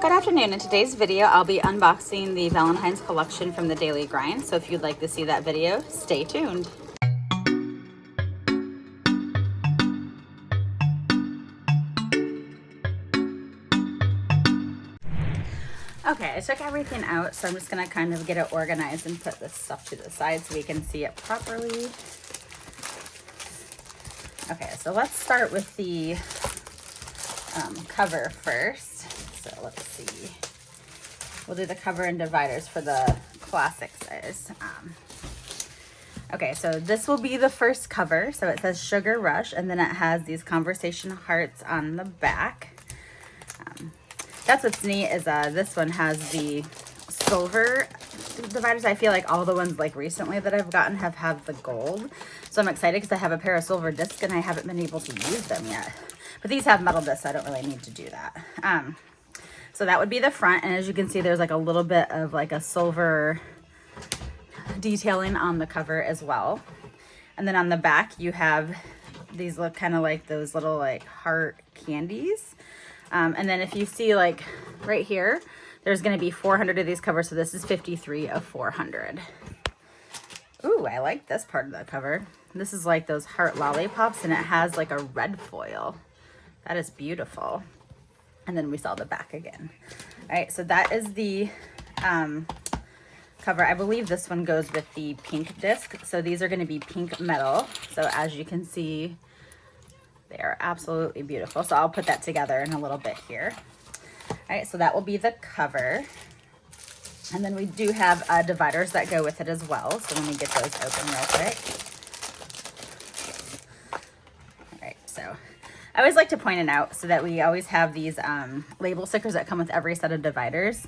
Good afternoon. In today's video, I'll be unboxing the Valentine's collection from the Daily Grind. So if you'd like to see that video, stay tuned. Okay, I took everything out, so I'm just gonna kind of get it organized and put this stuff to the side so we can see it properly. Okay, so let's start with the cover first. So let's see. We'll do the cover and dividers for the classic size. Okay, so this will be the first cover. So it says Sugar Rush, and then it has these conversation hearts on the back. That's what's neat is this one has the silver dividers. I feel like all the ones like recently that I've gotten have the gold. So I'm excited because I have a pair of silver discs and I haven't been able to use them yet. But these have metal discs, so I don't really need to do that. So that would be the front. And as you can see, there's like a little bit of like a silver detailing on the cover as well. And then on the back, you have these look kind of like those little like heart candies. And then if you see like right here, there's going to be 400 of these covers. So this is 53 of 400. Ooh, I like this part of the cover. This is like those heart lollipops and it has like a red foil. That is beautiful. And then we saw the back again. All right, so that is the cover. I believe this one goes with the pink disc. So these are going to be pink metal. So as you can see, they are absolutely beautiful. So I'll put that together in a little bit here. All right, so that will be the cover. And then we do have dividers that go with it as well. So let me get those open real quick. All right, so I always like to point it out so that we always have these label stickers that come with every set of dividers.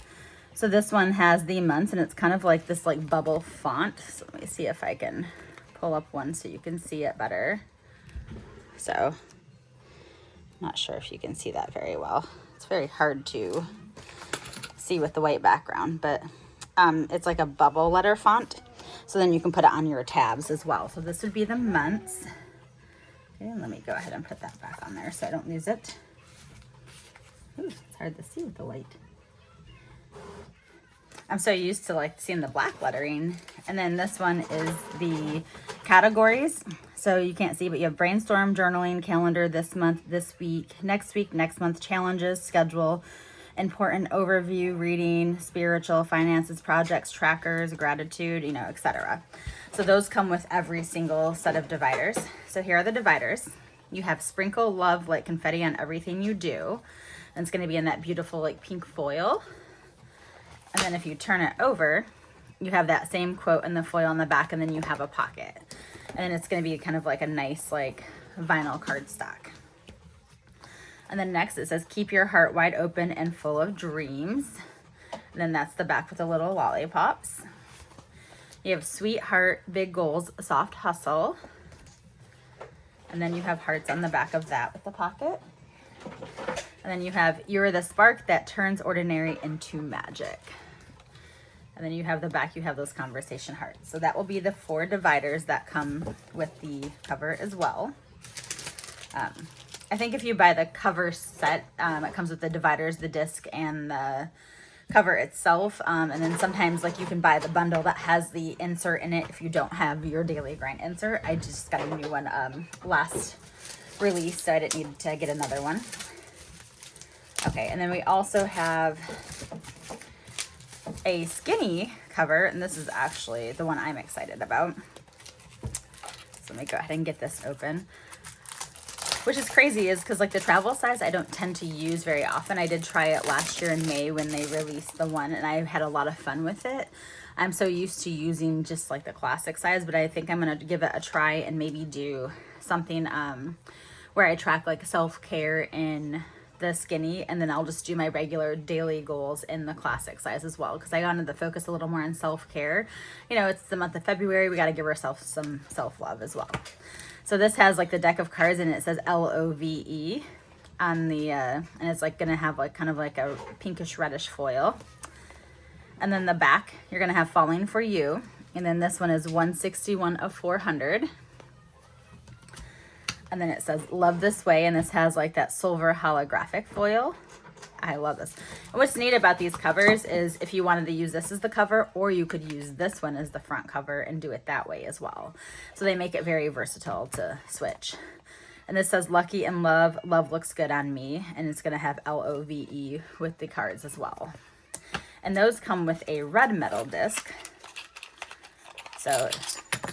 So this one has the months and it's kind of like this like bubble font. So let me see if I can pull up one so you can see it better. So not sure if you can see that very well. It's very hard to see with the white background, but it's like a bubble letter font. So then you can put it on your tabs as well. So this would be the months. Okay, let me go ahead and put that back on there so I don't lose it. Ooh, it's hard to see with the light. I'm so used to like seeing the black lettering. And then this one is the categories. So you can't see, but you have brainstorm, journaling, calendar, this month, this week, next month, challenges, schedule, important overview, reading, spiritual, finances, projects, trackers, gratitude, you know, etc. So those come with every single set of dividers. So here are the dividers. You have sprinkle love like confetti on everything you do. And it's going to be in that beautiful like pink foil. And then if you turn it over, you have that same quote in the foil on the back, and then you have a pocket. And it's going to be kind of like a nice like vinyl cardstock. And then next it says, keep your heart wide open and full of dreams. And then that's the back with the little lollipops. You have sweetheart, big goals, soft hustle. And then you have hearts on the back of that with the pocket. And then you have, you're the spark that turns ordinary into magic. And then you have the back, you have those conversation hearts. So that will be the 4 dividers that come with the cover as well. I think if you buy the cover set, it comes with the dividers, the disc, and the cover itself. And then sometimes like you can buy the bundle that has the insert in it if you don't have your Daily Grind insert. I just got a new one last release, so I didn't need to get another one. Okay, and then we also have a skinny cover, and this is actually the one I'm excited about. So let me go ahead and get this open. Which is crazy is because like the travel size I don't tend to use very often. I did try it last year in May when they released the one, and I had a lot of fun with it. I'm so used to using just like the classic size, but I think I'm going to give it a try and maybe do something where I track like self-care in the skinny, and then I'll just do my regular daily goals in the classic size as well, because I wanted to focus a little more on self-care. You know, it's the month of February, we got to give ourselves some self-love as well. So this has like the deck of cards, and it says LOVE on the and it's like gonna have like kind of like a pinkish reddish foil. And then the back, you're gonna have Falling for You, and then this one is 161 of 400. And then it says Love This Way, and this has like that silver holographic foil. I love this. And what's neat about these covers is if you wanted to use this as the cover, or you could use this one as the front cover and do it that way as well. So they make it very versatile to switch. And this says Lucky in Love, Love Looks Good on Me. And it's going to have LOVE with the cards as well. And those come with a red metal disc. So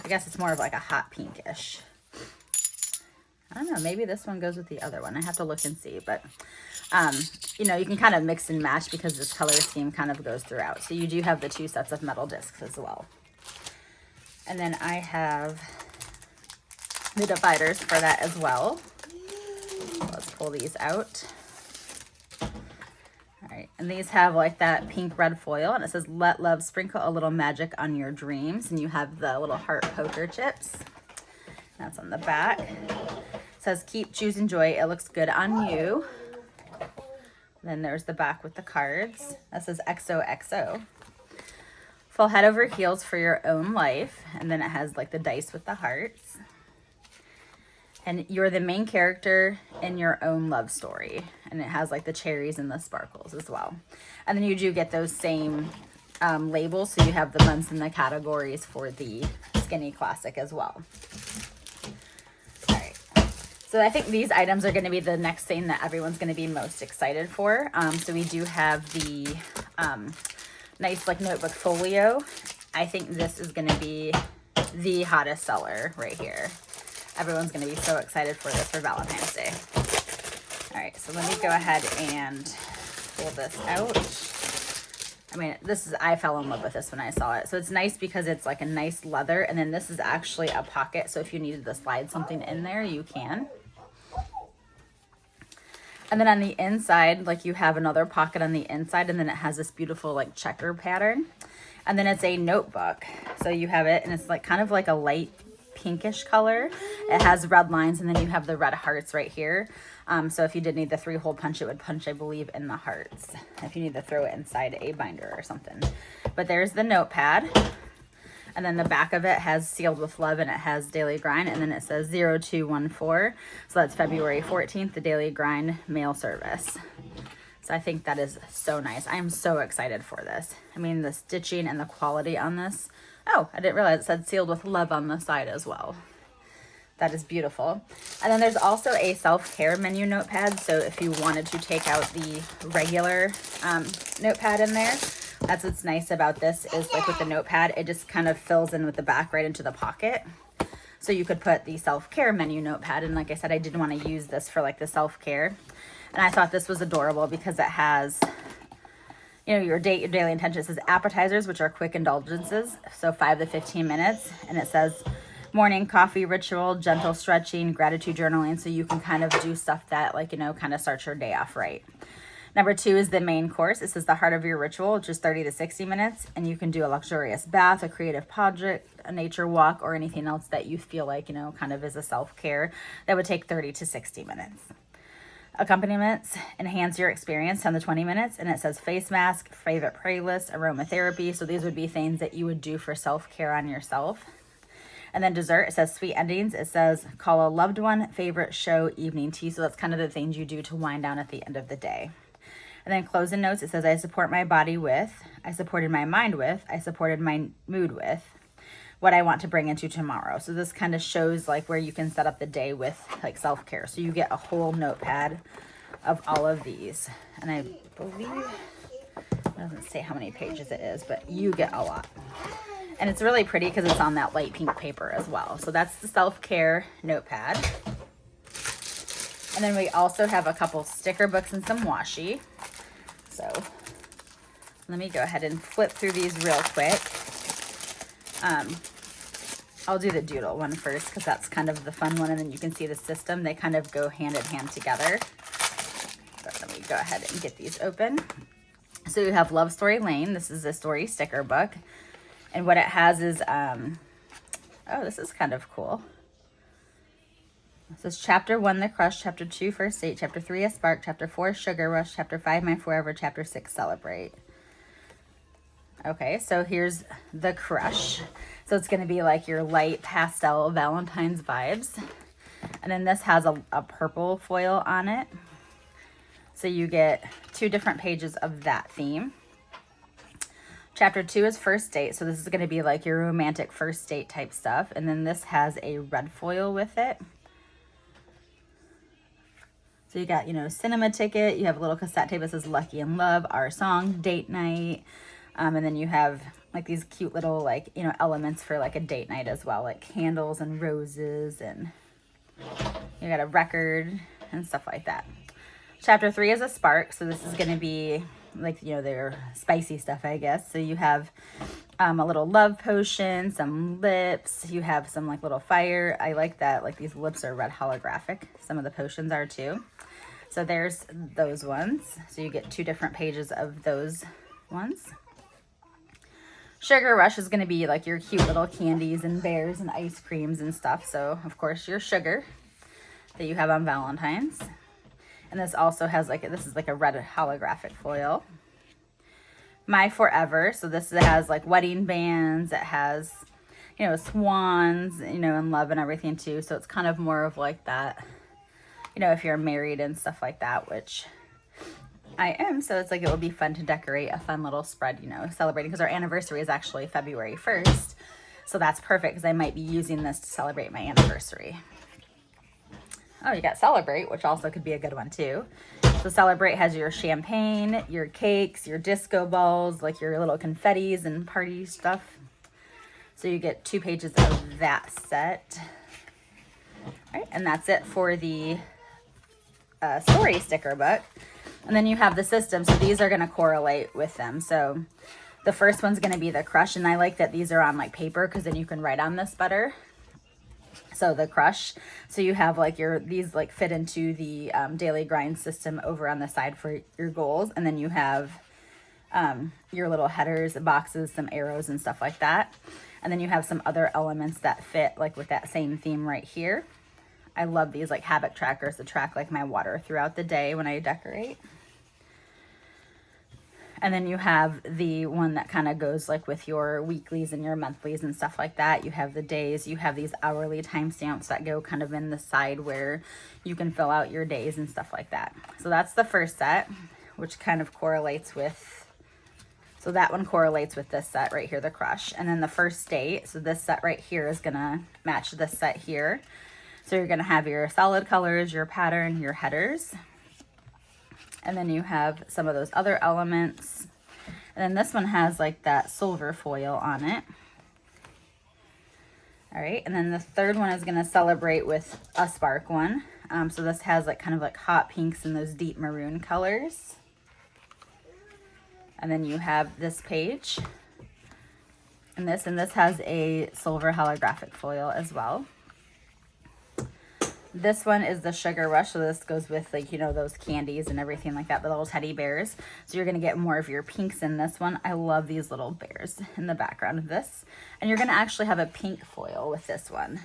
I guess it's more of like a hot pinkish. I don't know, maybe this one goes with the other one. I have to look and see, but you know, you can kind of mix and match because this color scheme kind of goes throughout. So you do have the 2 sets of metal discs as well. And then I have the dividers for that as well. Let's pull these out. All right, and these have like that pink red foil, and it says let love sprinkle a little magic on your dreams, and you have the little heart poker chips. That's on the back. It says keep choosing joy, it looks good on you. Then there's the back with the cards. That says XOXO. Fall head over heels for your own life. And then it has like the dice with the hearts. And you're the main character in your own love story. And it has like the cherries and the sparkles as well. And then you do get those same labels. So you have the months and the categories for the Skinny Classic as well. So I think these items are going to be the next thing that everyone's going to be most excited for. So we do have the nice like notebook folio. I think this is going to be the hottest seller right here. Everyone's going to be so excited for this for Valentine's Day. All right, so let me go ahead and pull this out. I mean, I fell in love with this when I saw it. So it's nice because it's like a nice leather, and then this is actually a pocket. So if you needed to slide something in there, you can. And then on the inside, like you have another pocket on the inside, and then it has this beautiful like checker pattern. And then it's a notebook. So you have it, and it's like kind of like a light pinkish color. It has red lines, and then you have the red hearts right here. So if you did need the 3-hole punch, it would punch, I believe, in the hearts. If you need to throw it inside a binder or something. But there's the notepad. And then the back of it has sealed with love, and it has daily grind. And then it says 0214. So that's February 14th, the daily grind mail service. So I think that is so nice. I am so excited for this. I mean, the stitching and the quality on this. Oh, I didn't realize it said sealed with love on the side as well. That is beautiful. And then there's also a self-care menu notepad. So if you wanted to take out the regular notepad in there, that's what's nice about this is like with the notepad, it just kind of fills in with the back right into the pocket. So you could put the self-care menu notepad. And like I said, I didn't want to use this for like the self-care. And I thought this was adorable because it has, you know, your date, your daily intention. It says appetizers, which are quick indulgences. So 5 to 15 minutes. And it says morning coffee ritual, gentle stretching, gratitude journaling. So you can kind of do stuff that like, you know, kind of starts your day off right. Number 2 is the main course. It says the heart of your ritual, which is 30 to 60 minutes. And you can do a luxurious bath, a creative project, a nature walk, or anything else that you feel like, you know, kind of is a self-care that would take 30 to 60 minutes. Accompaniments enhance your experience 10 to 20 minutes. And it says face mask, favorite playlist, aromatherapy. So these would be things that you would do for self-care on yourself. And then dessert, it says sweet endings. It says call a loved one, favorite show, evening tea. So that's kind of the things you do to wind down at the end of the day. And then closing notes, it says I support my body with, I supported my mind with, I supported my mood with, what I want to bring into tomorrow. So this kind of shows like where you can set up the day with like self-care. So you get a whole notepad of all of these. And I believe, it doesn't say how many pages it is, but you get a lot. And it's really pretty because it's on that light pink paper as well. So that's the self-care notepad. And then we also have a couple sticker books and some washi. So let me go ahead and flip through these real quick. I'll do the doodle one first because that's kind of the fun one, and then you can see the system. They kind of go hand in hand together. But let me go ahead and get these open. So you have Love Story Lane. This is a story sticker book. And what it has is, oh, this is kind of cool. It says Chapter 1, The Crush, Chapter 2, First Date, Chapter 3, A Spark, Chapter 4, Sugar Rush, Chapter 5, My Forever, Chapter 6, Celebrate. Okay, so here's The Crush. So it's going to be like your light pastel Valentine's vibes. And then this has a purple foil on it. So you get 2 different pages of that theme. Chapter 2 is first date. So this is going to be like your romantic first date type stuff. And then this has a red foil with it. So you got, you know, cinema ticket. You have a little cassette tape that says Lucky in Love, Our Song, Date Night. And then you have like these cute little like, you know, elements for like a date night as well. Like candles and roses, and you got a record and stuff like that. Chapter 3 is a spark. So this is going to be like, you know, their spicy stuff, I guess. So you have a little love potion, some lips. You have some like little fire. I like that. Like these lips are red holographic. Some of the potions are too. So there's those ones. So you get 2 different pages of those ones. Sugar Rush is going to be like your cute little candies and bears and ice creams and stuff. So of course your sugar that you have on Valentine's. And this also has like, this is like a red holographic foil. My Forever. So this has like wedding bands. It has, you know, swans, you know, and love and everything too. So it's kind of more of like that, you know, if you're married and stuff like that, which I am. So it's like, it will be fun to decorate a fun little spread, you know, celebrating, because our anniversary is actually February 1st. So that's perfect because I might be using this to celebrate my anniversary. Oh, you got Celebrate, which also could be a good one too. So Celebrate has your champagne, your cakes, your disco balls, like your little confettis and party stuff. So you get 2 pages of that set. All right, and that's it for the story sticker book. And then you have the system. So these are going to correlate with them. So the first one's going to be the Crush. And I like that these are on like paper because then you can write on this better. So the Crush. So you have like these like fit into the daily grind system over on the side for your goals. And then you have your little headers, boxes, some arrows and stuff like that. And then you have some other elements that fit like with that same theme right here. I love these like habit trackers to track like my water throughout the day when I decorate. And then you have the one that kind of goes like with your weeklies and your monthlies and stuff like that. You have the days, you have these hourly timestamps that go kind of in the side where you can fill out your days and stuff like that. So that's the first set, which kind of correlates with, so that one correlates with this set right here, the Crush. And then the first date, so this set right here is gonna match this set here. So you're gonna have your solid colors, your pattern, your headers. And then you have some of those other elements. And then this one has like that silver foil on it. All right, and then the third one is gonna celebrate with a spark one. So this has like kind of like hot pinks and those deep maroon colors. And then you have this page. And this has a silver holographic foil as well. This one is the Sugar Rush. So this goes with like, you know, those candies and everything like that, the little teddy bears. So you're going to get more of your pinks in this one. I love these little bears in the background of this. And you're going to actually have a pink foil with this one.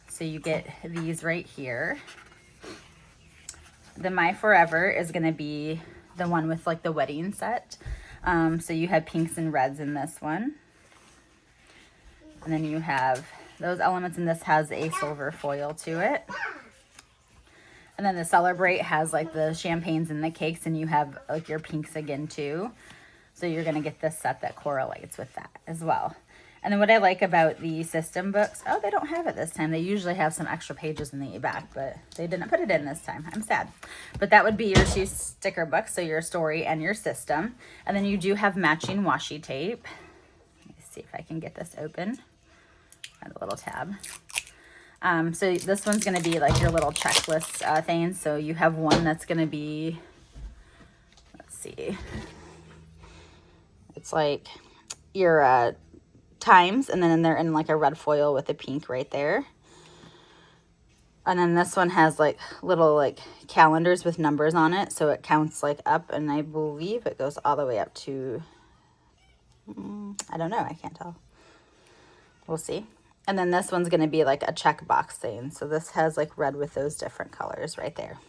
So you get these right here. The My Forever is going to be the one with like the wedding set. So you have pinks and reds in this one. And then you have those elements, and this has a silver foil to it. And then the Celebrate has like the champagnes and the cakes, and you have like your pinks again too. So you're gonna get this set that correlates with that as well. And then what I like about the system books, oh, they don't have it this time. They usually have some extra pages in the back, but they didn't put it in this time. I'm sad. But that would be your 2 sticker books, so your story and your system. And then you do have matching washi tape. Let me see if I can get this open. Add a little tab. So this one's going to be like your little checklist thing. So you have one that's going to be, let's see, it's like your times, and then they're in like a red foil with a pink right there. And then this one has like little like calendars with numbers on it. So it counts like up, and I believe it goes all the way up to, I don't know, I can't tell. We'll see. And then this one's going to be like a checkbox thing. So this has like red with those different colors right there.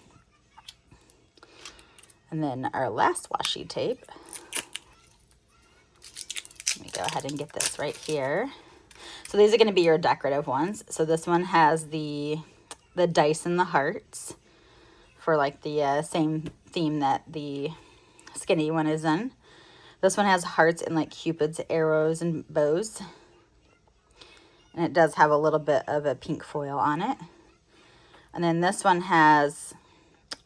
And then our last washi tape. Let me go ahead and get this right here. So these are going to be your decorative ones. So this one has the dice and the hearts for like the same theme that the skinny one is in. This one has hearts and like Cupid's arrows and bows. And it does have a little bit of a pink foil on it. And then this one has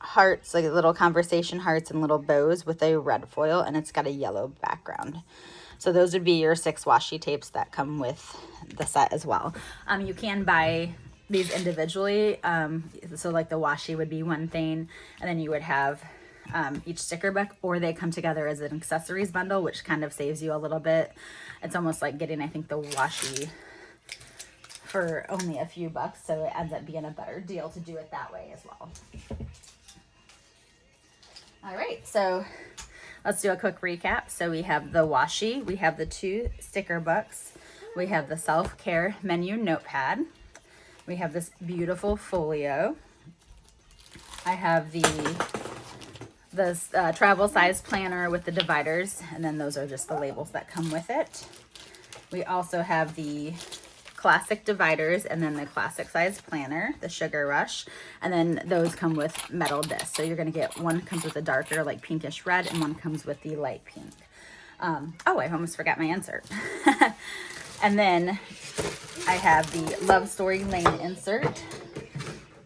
hearts, like little conversation hearts and little bows with a red foil, and it's got a yellow background. So those would be your 6 washi tapes that come with the set as well. You can buy these individually. So like the washi would be one thing, and then you would have each sticker book, or they come together as an accessories bundle, which kind of saves you a little bit. It's almost like getting, I think, the washi for only a few bucks, so it ends up being a better deal to do it that way as well. All right, so let's do a quick recap. So we have the washi, we have the 2 sticker books, we have the self-care menu notepad, we have this beautiful folio, I have the travel size planner with the dividers, and then those are just the labels that come with it. We also have the classic dividers, and then the classic size planner, the Sugar Rush, and then those come with metal discs. So you're going to get one comes with a darker like pinkish red, and one comes with the light pink. Oh, I almost forgot my insert. And then I have the Love Story Lane insert.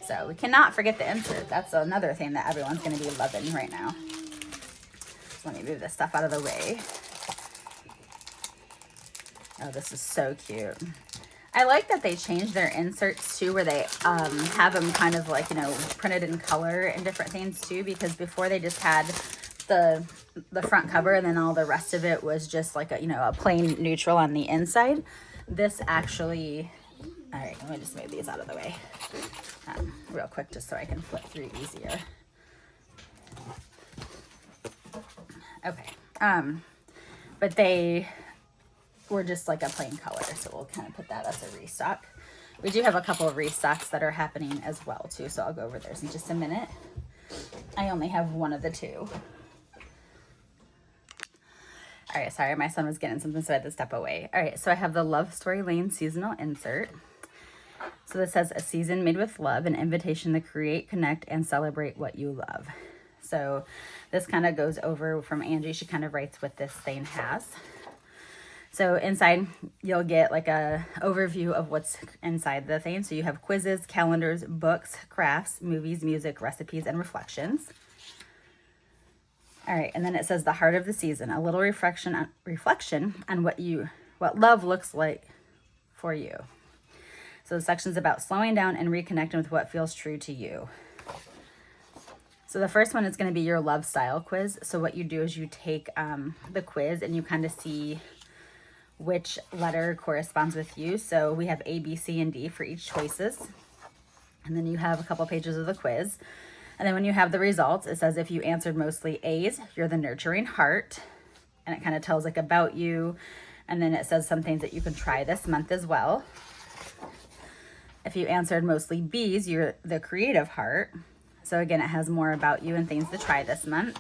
So we cannot forget the insert. That's another thing that everyone's going to be loving right now. So let me move this stuff out of the way. Oh, this is so cute. I like that they changed their inserts too, where they have them kind of like, you know, printed in color and different things too, because before they just had the front cover and then all the rest of it was just like a, you know, a plain neutral on the inside. This actually, all right, let me just move these out of the way real quick just so I can flip through easier. Okay, but they were just like a plain color, so we'll kind of put that as a restock. We do have a couple of restocks that are happening as well too, so I'll go over those in just a minute. I only have one of the 2. All right, sorry, my son was getting something, so I had to step away. All right, so I have the Love Story Lane seasonal insert. So this says, a season made with love, an invitation to create, connect, and celebrate what you love. So this kind of goes over from Angie. She kind of writes what this thing has. So inside, you'll get like a overview of what's inside the thing. So you have quizzes, calendars, books, crafts, movies, music, recipes, and reflections. All right, and then it says the heart of the season, a little reflection on what love looks like for you. So the section's about slowing down and reconnecting with what feels true to you. So the first one is going to be your love style quiz. So what you do is you take the quiz and you kind of see which letter corresponds with you. So we have A, B, C, and D for each choices. And then you have a couple pages of the quiz. And then when you have the results, it says if you answered mostly A's, you're the nurturing heart. And it kind of tells like about you. And then it says some things that you can try this month as well. If you answered mostly B's, you're the creative heart. So again, it has more about you and things to try this month.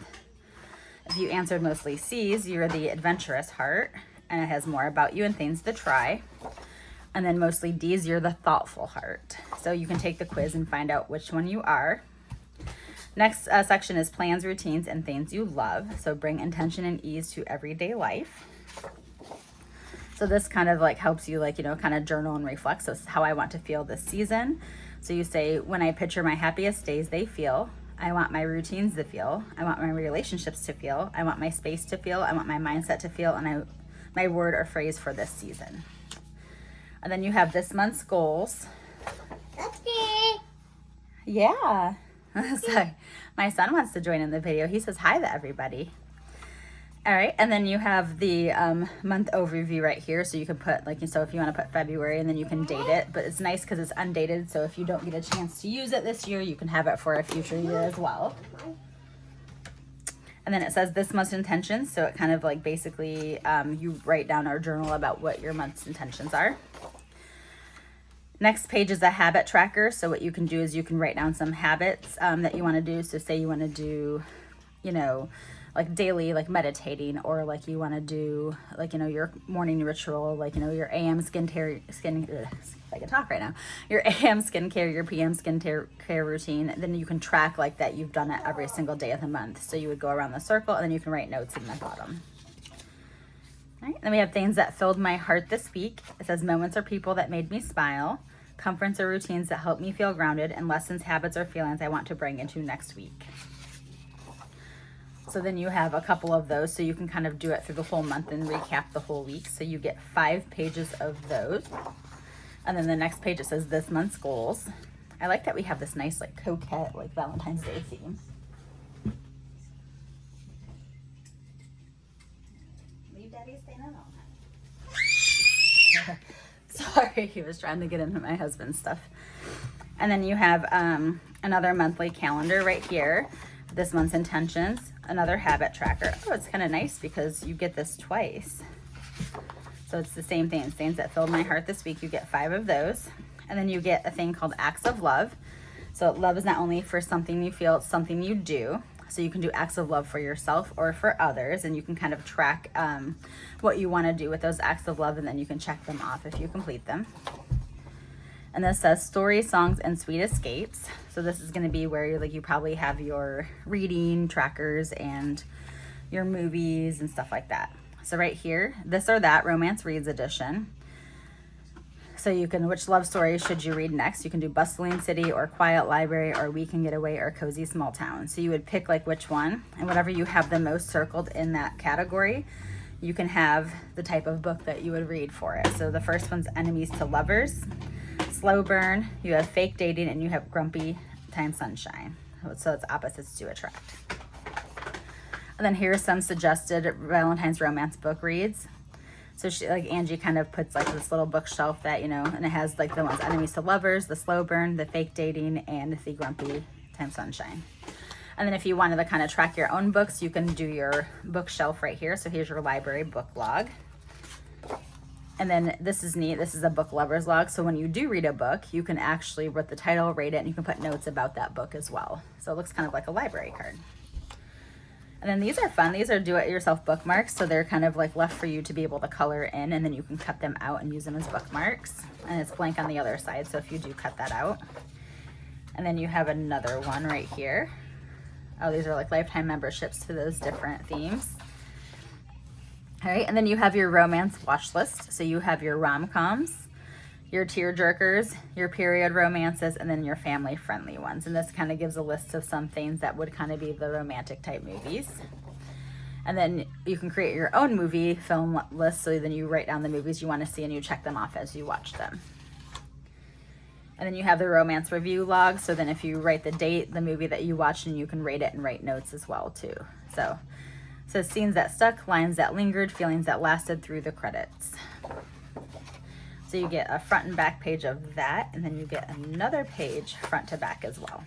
If you answered mostly C's, you're the adventurous heart. And it has more about you and things to try. And then mostly D's, you're the thoughtful heart. So you can take the quiz and find out which one you are. Next section is plans, routines, and things you love. So bring intention and ease to everyday life. So this kind of like helps you like, you know, kind of journal and reflect. So this is how I want to feel this season. So you say, when I picture my happiest days, they feel. I want my routines to feel. I want my relationships to feel. I want my space to feel. I want my mindset to feel. And my word or phrase for this season. And then you have this month's goals. Okay. Yeah. Sorry. My son wants to join in the video. He says hi to everybody. All right. And then you have the month overview right here. So you can put like, so if you want to put February and then you can date it, but it's nice because it's undated. So if you don't get a chance to use it this year, you can have it for a future year as well. And then it says this month's intentions. So it kind of like basically you write down or journal about what your month's intentions are. Next page is a habit tracker. So what you can do is you can write down some habits that you want to do. So say you want to do, you know, like daily, like meditating, or like you want to do like, you know, your morning ritual, like, you know, your AM if I can talk right now, your AM skincare, your PM skincare routine, then you can track like that you've done it every single day of the month. So you would go around the circle and then you can write notes in the bottom. All right, then we have things that filled my heart this week. It says moments or people that made me smile, comforts or routines that help me feel grounded, and lessons, habits, or feelings I want to bring into next week. So then you have a couple of those, so you can kind of do it through the whole month and recap the whole week. So you get 5 pages of those. And then the next page, it says this month's goals. I like that we have this nice like coquette, like Valentine's Day theme. Leave Daddy staying in all night. Sorry, he was trying to get into my husband's stuff. And then you have another monthly calendar right here. This month's intentions, another habit tracker. Oh, it's kind of nice because you get this twice. So it's the same thing, things that filled my heart this week. You get 5 of those. And then you get a thing called acts of love. So love is not only for something you feel, it's something you do. So you can do acts of love for yourself or for others, and you can kind of track what you want to do with those acts of love, and then you can check them off if you complete them. And this says stories, songs, and sweet escapes. So this is going to be where you probably have your reading trackers and your movies and stuff like that. So right here, this or that romance reads edition. So you can, which love story should you read next? You can do bustling city or quiet library or we can get away or cozy small town. So you would pick like which one, and whatever you have the most circled in that category, you can have the type of book that you would read for it. So the first one's enemies to lovers, slow burn, you have fake dating, and you have grumpy time sunshine. So it's opposites to attract. And then here's some suggested Valentine's romance book reads. So she, like Angie kind of puts like this little bookshelf that, you know, and it has like the ones enemies to lovers, the slow burn, the fake dating, and the grumpy time sunshine. And then if you wanted to kind of track your own books, you can do your bookshelf right here. So here's your library book log. And then this is neat. This is a book lover's log. So when you do read a book, you can actually write the title, rate it, and you can put notes about that book as well. So it looks kind of like a library card. And then these are fun. These are do-it-yourself bookmarks. So they're kind of like left for you to be able to color in, and then you can cut them out and use them as bookmarks. And it's blank on the other side, so if you do cut that out. And then you have another one right here. Oh, these are like lifetime memberships to those different themes. All right, and then you have your romance watch list. So you have your rom-coms, your tear-jerkers, your period romances, and then your family-friendly ones. And this kind of gives a list of some things that would kind of be the romantic type movies. And then you can create your own movie film list. So then you write down the movies you want to see and you check them off as you watch them. And then you have the romance review log. So then if you write the date, the movie that you watched, and you can rate it and write notes as well too. So scenes that stuck, lines that lingered, feelings that lasted through the credits. So you get a front and back page of that, and then you get another page front to back as well.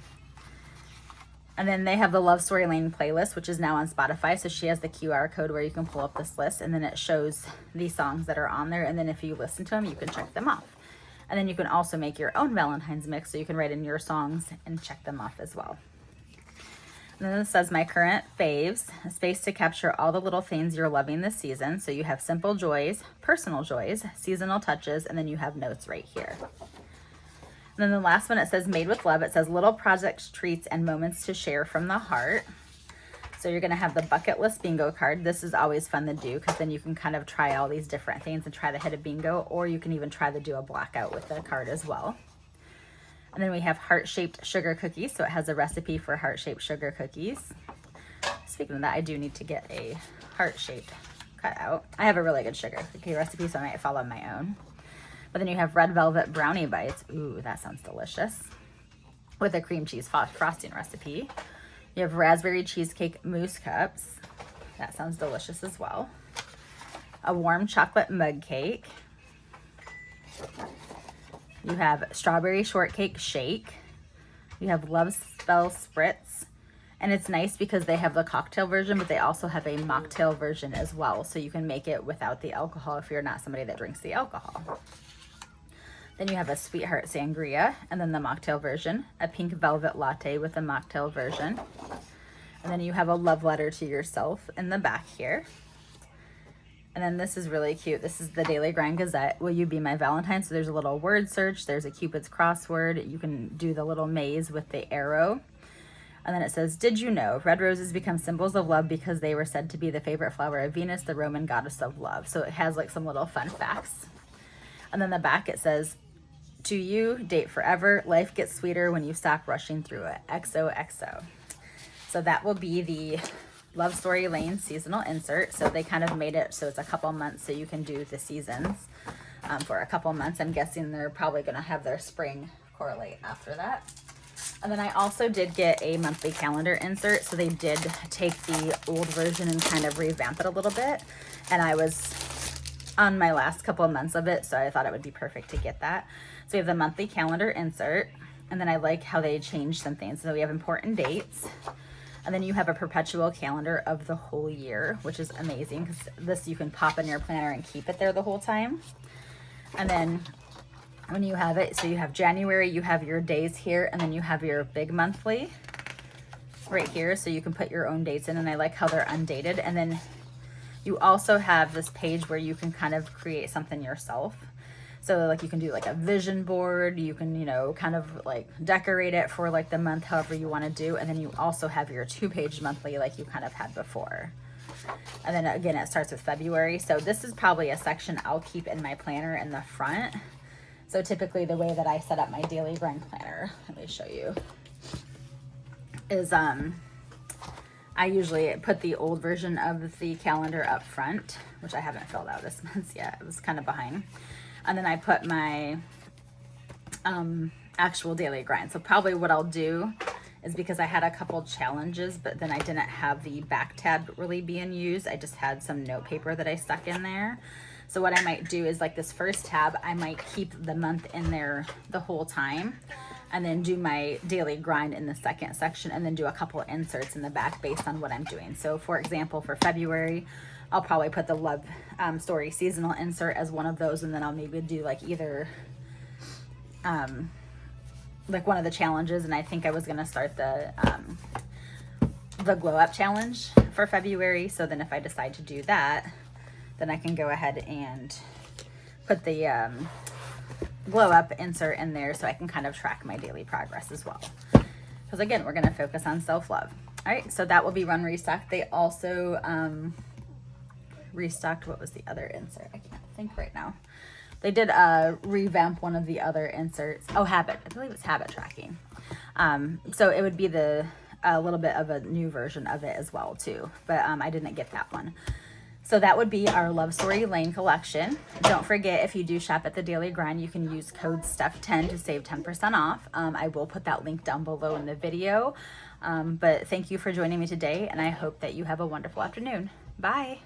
And then they have the Love Story Lane playlist, which is now on Spotify. So she has the QR code where you can pull up this list, and then it shows the songs that are on there. And then if you listen to them, you can check them off. And then you can also make your own Valentine's mix, so you can write in your songs and check them off as well. And then it says my current faves, a space to capture all the little things you're loving this season. So you have simple joys, personal joys, seasonal touches, and then you have notes right here. And then the last one, it says made with love. It says little projects, treats, and moments to share from the heart. So you're going to have the bucket list bingo card. This is always fun to do because then you can kind of try all these different things and try to hit a bingo, or you can even try to do a blackout with the card as well. And then we have heart-shaped sugar cookies. So it has a recipe for heart-shaped sugar cookies. Speaking of that, I do need to get a heart-shaped cutout. I have a really good sugar cookie recipe, so I might follow my own. But then you have red velvet brownie bites. Ooh, that sounds delicious. With a cream cheese frosting recipe. You have raspberry cheesecake mousse cups. That sounds delicious as well. A warm chocolate mug cake. You have strawberry shortcake shake. You have love spell spritz. And it's nice because they have the cocktail version, but they also have a mocktail version as well. So you can make it without the alcohol if you're not somebody that drinks the alcohol. Then you have a sweetheart sangria, and then the mocktail version, a pink velvet latte with a mocktail version. And then you have a love letter to yourself in the back here. And then this is really cute. This is the Daily Grind Gazette. Will you be my Valentine? So there's a little word search. There's a Cupid's crossword. You can do the little maze with the arrow. And then it says, did you know red roses become symbols of love because they were said to be the favorite flower of Venus, the Roman goddess of love. So it has like some little fun facts. And then the back it says, to you, date forever. Life gets sweeter when you stop rushing through it. XOXO. So that will be the Love Story Lane seasonal insert. So they kind of made it so it's a couple months so you can do the seasons for a couple months. I'm guessing they're probably going to have their spring correlate after that. And then I also did get a monthly calendar insert. So they did take the old version and kind of revamp it a little bit. And I was on my last couple of months of it, so I thought it would be perfect to get that. So we have the monthly calendar insert. And then I like how they changed some things. So we have important dates. And then you have a perpetual calendar of the whole year, which is amazing because this you can pop in your planner and keep it there the whole time. And then when you have it, so you have January, you have your days here, and then you have your big monthly right here. So you can put your own dates in, and I like how they're undated. And then you also have this page where you can kind of create something yourself. So like you can do like a vision board, you can, you know, kind of like decorate it for like the month, however you want to do. And then you also have your 2-page monthly like you kind of had before. And then again, it starts with February. So this is probably a section I'll keep in my planner in the front. So typically the way that I set up my daily grind planner, let me show you, is I usually put the old version of the calendar up front, which I haven't filled out this month yet. It was kind of behind. And then I put my actual daily grind. So probably what I'll do is, because I had a couple challenges, but then I didn't have the back tab really being used. I just had some note paper that I stuck in there. So what I might do is like this first tab, I might keep the month in there the whole time and then do my daily grind in the second section and then do a couple inserts in the back based on what I'm doing. So for example, for February, I'll probably put the Love Story seasonal insert as one of those, and then I'll maybe do like either like one of the challenges, and I think I was gonna start the glow up challenge for February. So then if I decide to do that, then I can go ahead and put the glow up insert in there so I can kind of track my daily progress as well. Because again, we're gonna focus on self-love. All right, so that will be run restocked. They also restocked, what was the other insert? I can't think right now. They did revamp one of the other inserts. Oh, habit. I believe it's habit tracking. So it would be a little bit of a new version of it as well too, but I didn't get that one. So that would be our Love Story Lane collection. Don't forget, if you do shop at the Daily Grind, you can use code STEPH10 to save 10% off. I will put that link down below in the video. But thank you for joining me today, and I hope that you have a wonderful afternoon. Bye.